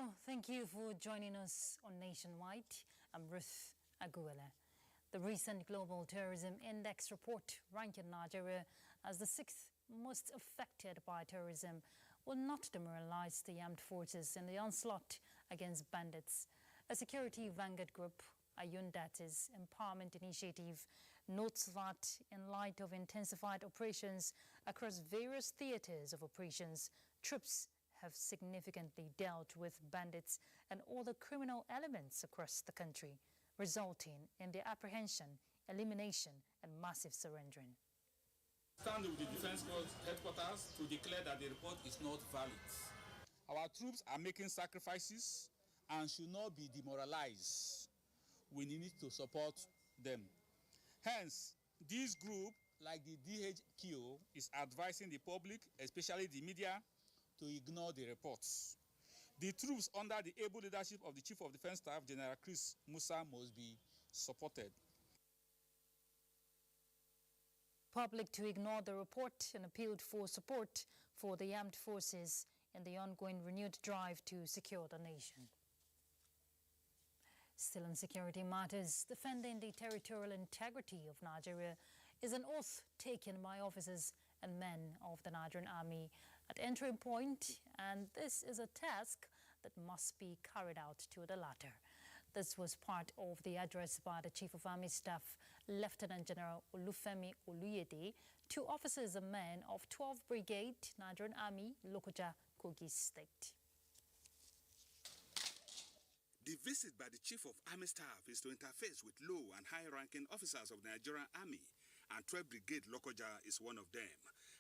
Well, thank you for joining us on Nationwide. I'm Ruth Aguilera. The recent Global Terrorism Index report ranking Nigeria as the 6th most affected by terrorism will not demoralize the armed forces in the onslaught against bandits. A security vanguard group, Ayundati's empowerment initiative, notes that in light of intensified operations across various theaters of operations, troops have significantly dealt with bandits and other criminal elements across the country, resulting in their apprehension, elimination, and massive surrendering. Stand with the Defense Corps headquarters to declare that the report is not valid. Our troops are making sacrifices and should not be demoralized. We need to support them. Hence, this group, like the DHQ, is advising the public, especially the media, to ignore the reports. The troops under the able leadership of the Chief of Defense Staff, General Chris Musa, must be supported. Public to ignore the report and appealed for support for the armed forces in the ongoing renewed drive to secure the nation. Still on security matters, defending the territorial integrity of Nigeria is an oath taken by officers and men of the Nigerian Army at entry point, and this is a task that must be carried out to the latter. This was part of the address by the Chief of Army Staff, Lieutenant General Olufemi Oluyede, to officers and men of 12th Brigade, Nigerian Army, Lokoja, Kogi State. The visit by the Chief of Army Staff is to interface with low and high-ranking officers of the Nigerian Army, and 12th Brigade Lokoja is one of them.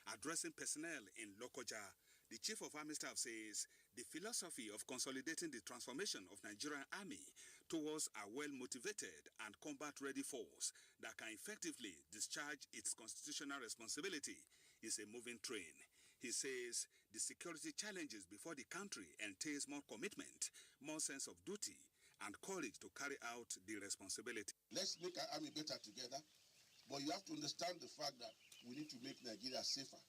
Addressing personnel in Lokoja, the Chief of Army Staff says the philosophy of consolidating the transformation of Nigerian Army towards a well-motivated and combat-ready force that can effectively discharge its constitutional responsibility is a moving train. He says the security challenges before the country entails more commitment, more sense of duty, and courage to carry out the responsibility. Let's make our army better together, but you have to understand the fact that we need to make Nigeria safer,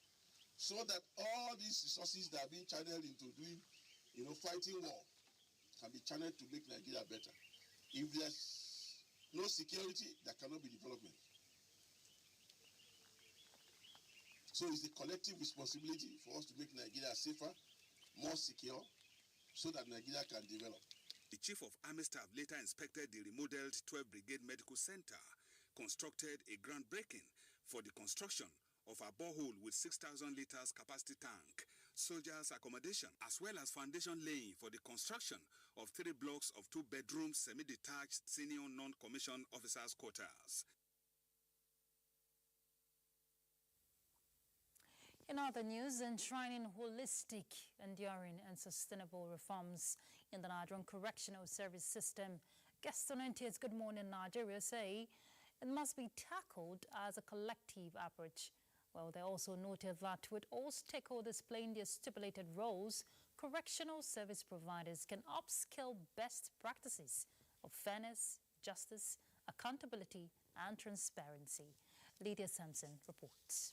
so that all these resources that are being channeled into doing, fighting war, can be channeled to make Nigeria better. If there's no security, there cannot be development. So it's a collective responsibility for us to make Nigeria safer, more secure, so that Nigeria can develop. The Chief of Army Staff later inspected the remodeled 12th Brigade Medical Center, constructed a groundbreaking for the construction of a borehole with 6,000 liters capacity tank, soldiers' accommodation, as well as foundation laying for the construction of 3 blocks of 2-bedroom semi-detached senior non-commissioned officers' quarters. In other news, enshrining holistic, enduring and sustainable reforms in the Nigerian correctional service system, guests on NTS Good Morning Nigeria say it must be tackled as a collective approach. Well, they also noted that with all stakeholders playing their stipulated roles, correctional service providers can upscale best practices of fairness, justice, accountability and transparency. Lydia Sampson reports.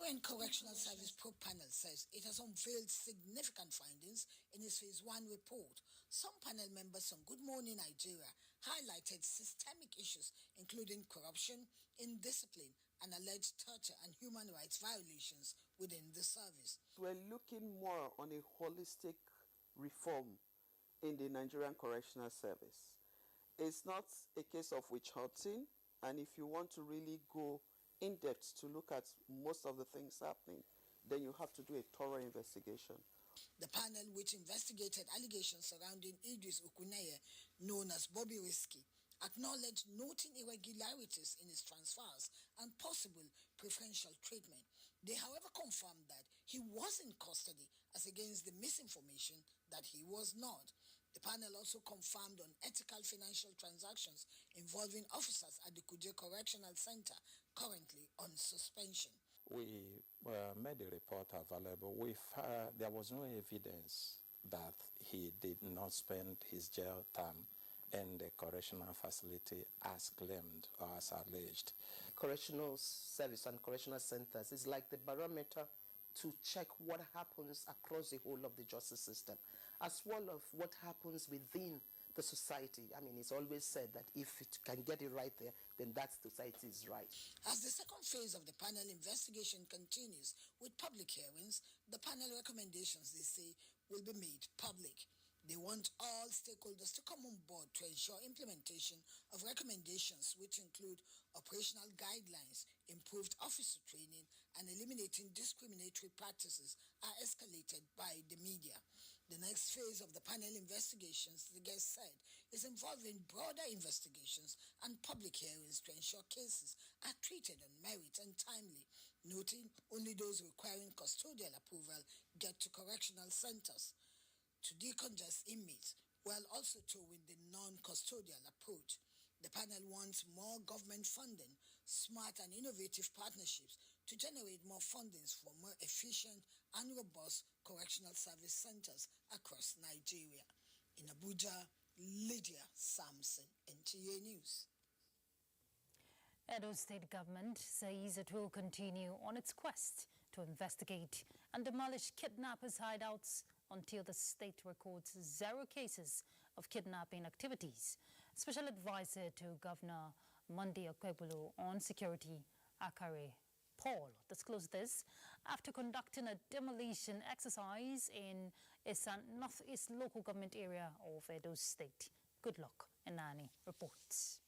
When Correctional Service Probe Panel says it has unveiled significant findings in its Phase 1 report, some panel members on Good Morning Nigeria highlighted systemic issues including corruption, indiscipline, and alleged torture and human rights violations within the service. We're looking more on a holistic reform in the Nigerian Correctional Service. It's not a case of witch hunting, and if you want to really go in depth to look at most of the things happening, then you have to do a thorough investigation. The panel, which investigated allegations surrounding Idris Okuneye, known as Bobby Risky, acknowledged noting irregularities in his transfers and possible preferential treatment. They, however, confirmed that he was in custody as against the misinformation that he was not. The panel also confirmed unethical financial transactions involving officers at the Kuje Correctional Center, currently on suspension. We made the report available. There was no evidence that he did not spend his jail term in the correctional facility as claimed or as alleged. Correctional service and correctional centers is like the barometer to check what happens across the whole of the justice system, as well as what happens within the society. I mean, it's always said that if it can get it right there, then that society is right. As the second phase of the panel investigation continues with public hearings, the panel recommendations, they say, will be made public. They want all stakeholders to come on board to ensure implementation of recommendations which include operational guidelines, improved officer training, and eliminating discriminatory practices are escalated by the media. The next phase of the panel investigations, the guest said, is involving broader investigations and public hearings to ensure cases are treated on merit and timely, noting only those requiring custodial approval get to correctional centers to decongest inmates, while also towing the non-custodial approach. The panel wants more government funding, smart and innovative partnerships to generate more fundings for more efficient and robust correctional service centers across Nigeria. In Abuja, Lydia Sampson, NTA News. Edo State government says it will continue on its quest to investigate and demolish kidnappers' hideouts until the state records 0 cases of kidnapping activities. Special Advisor to Governor Monday Okwebulo on Security, Akare Paul, disclosed this after conducting a demolition exercise in Isan Northeast local government area of Edo State. Good luck, Enani reports.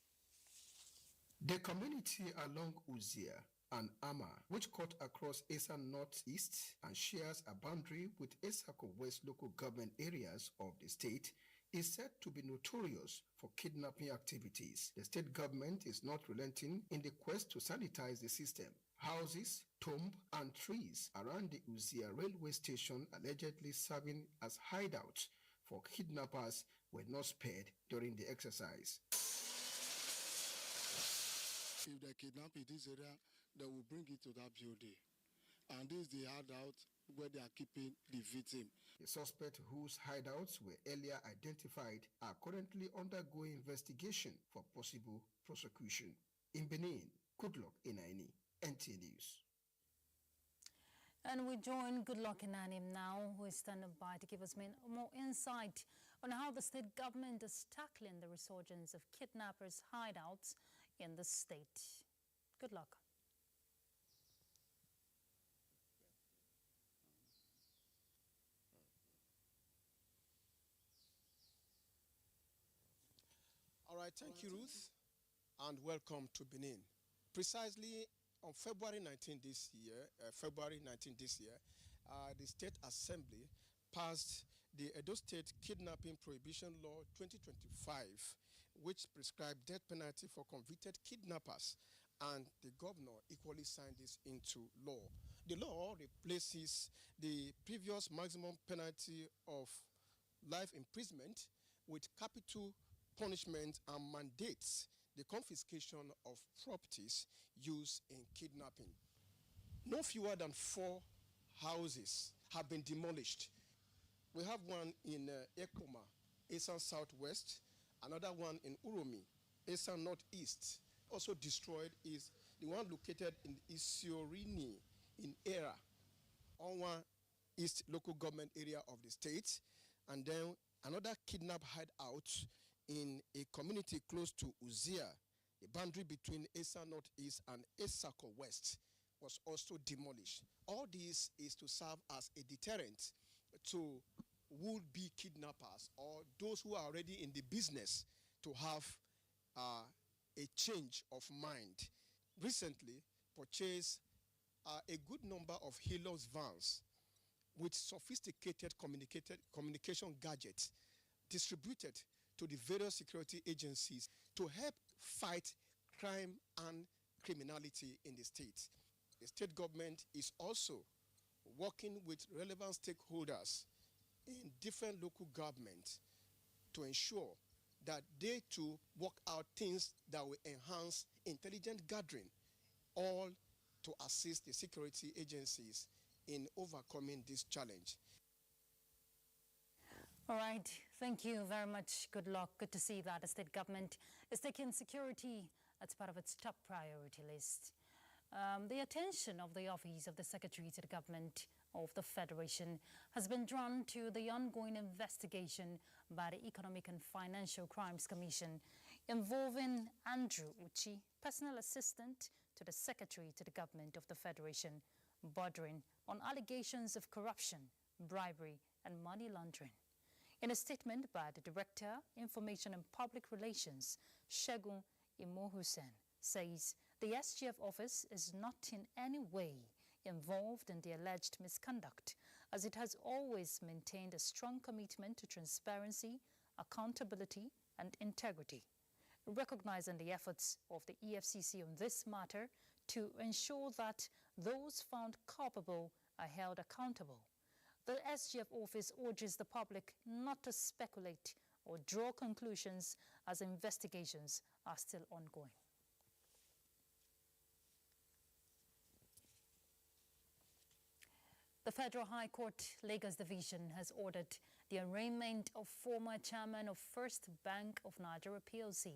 The community along Uzia and Ama, which cut across Esa Northeast and shares a boundary with Esako West local government areas of the state, is said to be notorious for kidnapping activities. The state government is not relenting in the quest to sanitize the system. Houses, tomb, and trees around the Uzia railway station allegedly serving as hideouts for kidnappers were not spared during the exercise. If they kidnap in this area, they will bring it to that building. And this is the hideout where they are keeping the victim. The suspect whose hideouts were earlier identified are currently undergoing investigation for possible prosecution. In Benin, Goodluck Inaini, NTA News. And we join Goodluck Inaini now, who is standing by to give us more insight on how the state government is tackling the resurgence of kidnappers' hideouts in the state. Good luck. All right, thank you, Ruth, and welcome to Benin. Precisely on February 19 this year, the State Assembly passed the Edo State Kidnapping Prohibition Law 2025, which prescribed death penalty for convicted kidnappers, and the governor equally signed this into law. The law replaces the previous maximum penalty of life imprisonment with capital punishment and mandates the confiscation of properties used in kidnapping. No fewer than 4 houses have been demolished. We have one in Ekoma, Esan Southwest, another one in Uromi, Esan Northeast. Also destroyed is the one located in Isiorini in Era, Onwa East local government area of the state, and then another kidnap hideout in a community close to Uzia, the boundary between Esa Northeast and Esako West, was also demolished. All this is to serve as a deterrent to would-be kidnappers or those who are already in the business to have a change of mind. Recently, purchased a good number of Hilux vans with sophisticated communication gadgets distributed to the various security agencies to help fight crime and criminality in the state. The state government is also working with relevant stakeholders in different local governments to ensure that they too work out things that will enhance intelligent gathering, all to assist the security agencies in overcoming this challenge. All right, thank you very much. Good luck. Good to see that the state government is taking security as part of its top priority list. The attention of the Office of the Secretary to the Government of the Federation has been drawn to the ongoing investigation by the Economic and Financial Crimes Commission involving Andrew Uchi, personal assistant to the Secretary to the Government of the Federation, bordering on allegations of corruption, bribery, and money laundering. In a statement by the Director, Information and Public Relations, Shegun Imohusen, says the SGF office is not in any way involved in the alleged misconduct, as it has always maintained a strong commitment to transparency, accountability, and integrity. Recognizing the efforts of the EFCC on this matter to ensure that those found culpable are held accountable, the SGF office urges the public not to speculate or draw conclusions as investigations are still ongoing. The Federal High Court Lagos Division has ordered the arraignment of former chairman of First Bank of Nigeria PLC,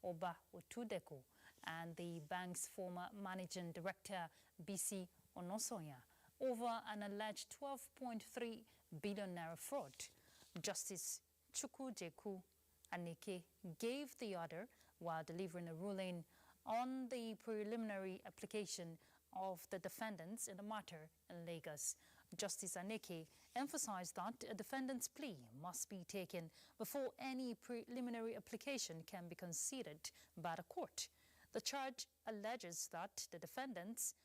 Oba Otudeko, and the bank's former managing director, BC Onosonya, over an alleged 12.3 billion naira fraud. Justice Chukwujeku Aneke gave the order while delivering a ruling on the preliminary application of the defendants in the matter in Lagos. Justice Aneke emphasized that a defendant's plea must be taken before any preliminary application can be considered by the court. The charge alleges that the defendants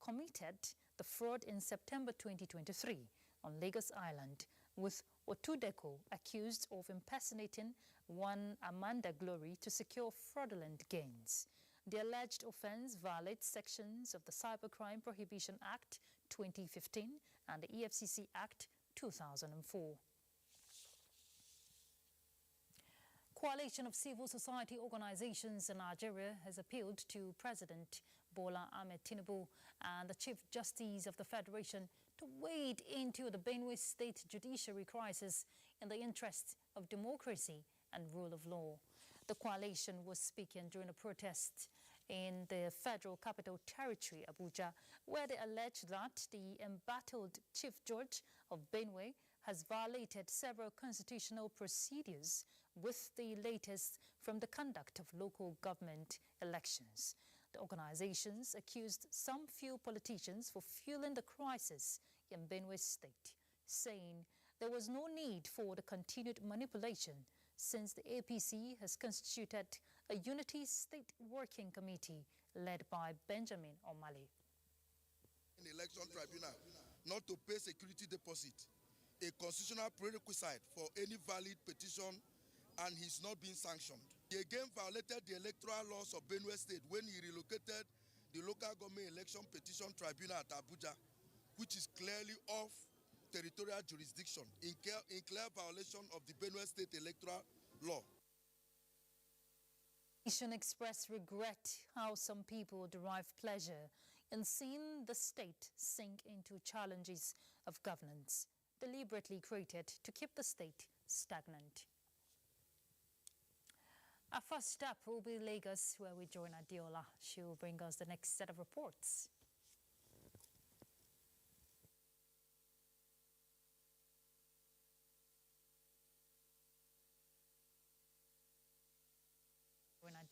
committed the fraud in September 2023 on Lagos Island, with Otudeko accused of impersonating one Amanda Glory to secure fraudulent gains. The alleged offense violates sections of the Cybercrime Prohibition Act 2015 and the EFCC Act 2004. Coalition of civil society organizations in Nigeria has appealed to President Bola Ahmed Tinubu and the Chief Justice of the Federation to wade into the Benue State judiciary crisis in the interest of democracy and rule of law. The coalition was speaking during a protest in the Federal Capital Territory, Abuja, where they alleged that the embattled Chief Judge of Benue has violated several constitutional procedures, with the latest from the conduct of local government elections. The organizations accused some few politicians for fueling the crisis in Benue State, saying there was no need for the continued manipulation since the APC has constituted a unity state working committee led by Benjamin Omale. An election tribunal not to pay security deposit, a constitutional prerequisite for any valid petition, and he's not being sanctioned. He again violated the electoral laws of Benue State when he relocated the local government election petition tribunal at Abuja, which is clearly off territorial jurisdiction in clear violation of the Benue State electoral law. The nation expressed regret how some people derive pleasure in seeing the state sink into challenges of governance deliberately created to keep the state stagnant. Our first stop will be Lagos, where we join Adiola. She will bring us the next set of reports.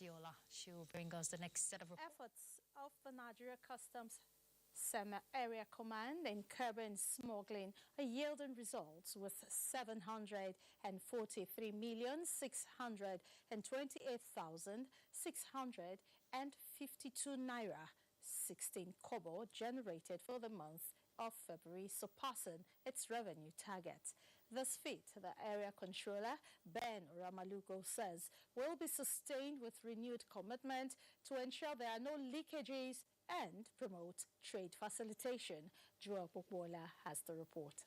Adiola, she will bring us the next set of reports. Efforts of the Nigeria Customs Area Command in curbing smuggling are yielding results, with 743,628,652 naira 16 kobo generated for the month of February, surpassing its revenue target. This feat, the area controller, Ben Ramalugo, says will be sustained with renewed commitment to ensure there are no leakages and promote trade facilitation. Joel Pokbola has the report.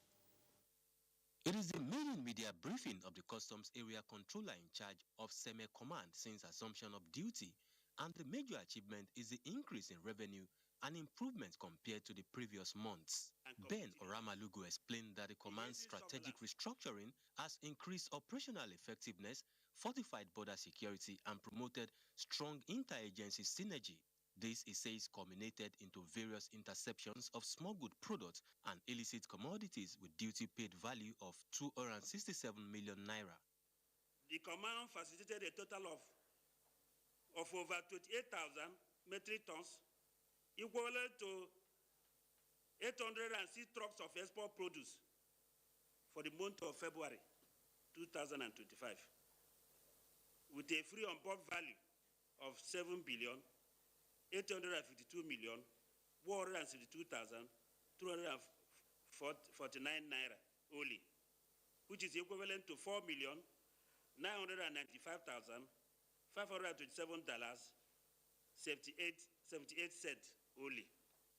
It is the main media briefing of the Customs Area Controller in charge of SEME Command since assumption of duty, and the major achievement is the increase in revenue and improvement compared to the previous months. Ben Oramalugu explained that the command's strategic restructuring has increased operational effectiveness, fortified border security, and promoted strong interagency synergy. This, it says, culminated into various interceptions of smuggled products and illicit commodities with duty-paid value of 267 million naira. The command facilitated a total of over 28,000 metric tons, equivalent to 806 trucks of export produce for the month of February 2025, with a free on board value of 7,852,162,249 naira only, which is equivalent to $4,995,527.78 only.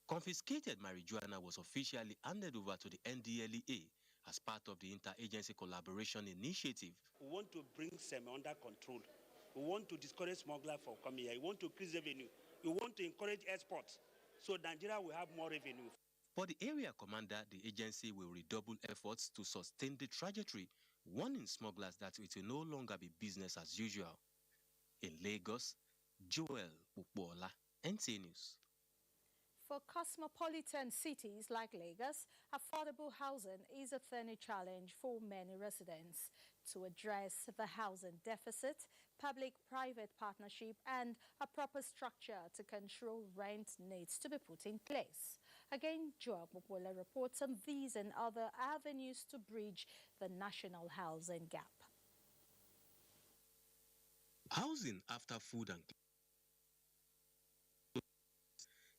Confiscated marijuana was officially handed over to the NDLEA as part of the interagency collaboration initiative. We want to bring SEME under control. We want to discourage smugglers from coming here. We want to increase revenue. We want to encourage exports so Nigeria will have more revenue. For the area commander, the agency will redouble efforts to sustain the trajectory, warning smugglers that it will no longer be business as usual. In Lagos, Joel Ukbola, NTA News. For cosmopolitan cities like Lagos, affordable housing is a thorny challenge for many residents. To address the housing deficit, public-private partnership and a proper structure to control rent needs to be put in place. Again, Joel Ukbola reports on these and other avenues to bridge the national housing gap. Housing after food and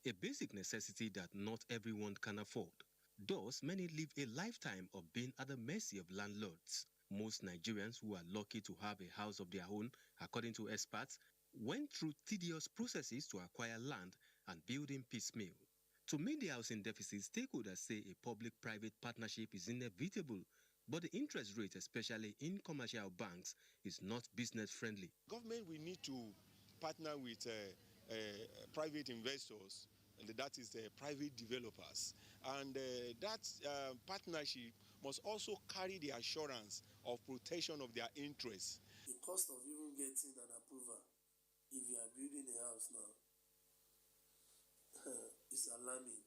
a basic necessity that not everyone can afford. Thus, many live a lifetime of being at the mercy of landlords. Most Nigerians who are lucky to have a house of their own, according to experts, went through tedious processes to acquire land and build in piecemeal. To meet the housing deficit, stakeholders say a public-private partnership is inevitable, but the interest rate, especially in commercial banks, is not business-friendly. Government will need to partner with private investors, and that is private developers. And that partnership must also carry the assurance of protection of their interests. The cost of even getting an approval, if you are building a house now, is alarming.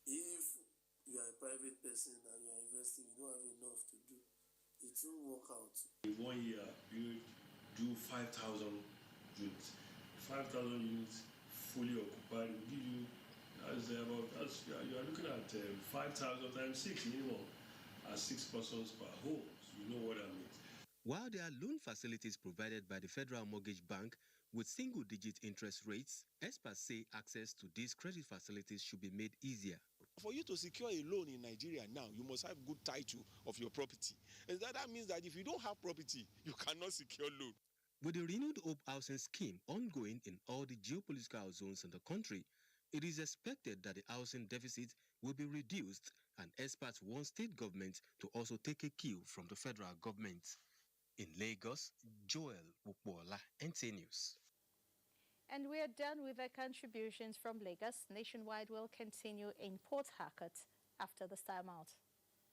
If you are a private person and you are investing, you don't have enough to do, it won't work out. In 1 year, do 5,000 units. 5,000 units fully occupied will give you, you are looking at 5,000 times 6 minimum, at 6 persons per home. So you know what I mean. While there are loan facilities provided by the Federal Mortgage Bank with single-digit interest rates, experts say access to these credit facilities should be made easier. For you to secure a loan in Nigeria now, you must have good title of your property. And that means that if you don't have property, you cannot secure loan. With the renewed Hope Housing Scheme ongoing in all the geopolitical zones in the country, it is expected that the housing deficit will be reduced, and experts want state governments to also take a cue from the federal government. In Lagos, Joel Ukbola, NTA News. And we are done with the contributions from Lagos. Nationwide will continue in Port Harcourt after this time out.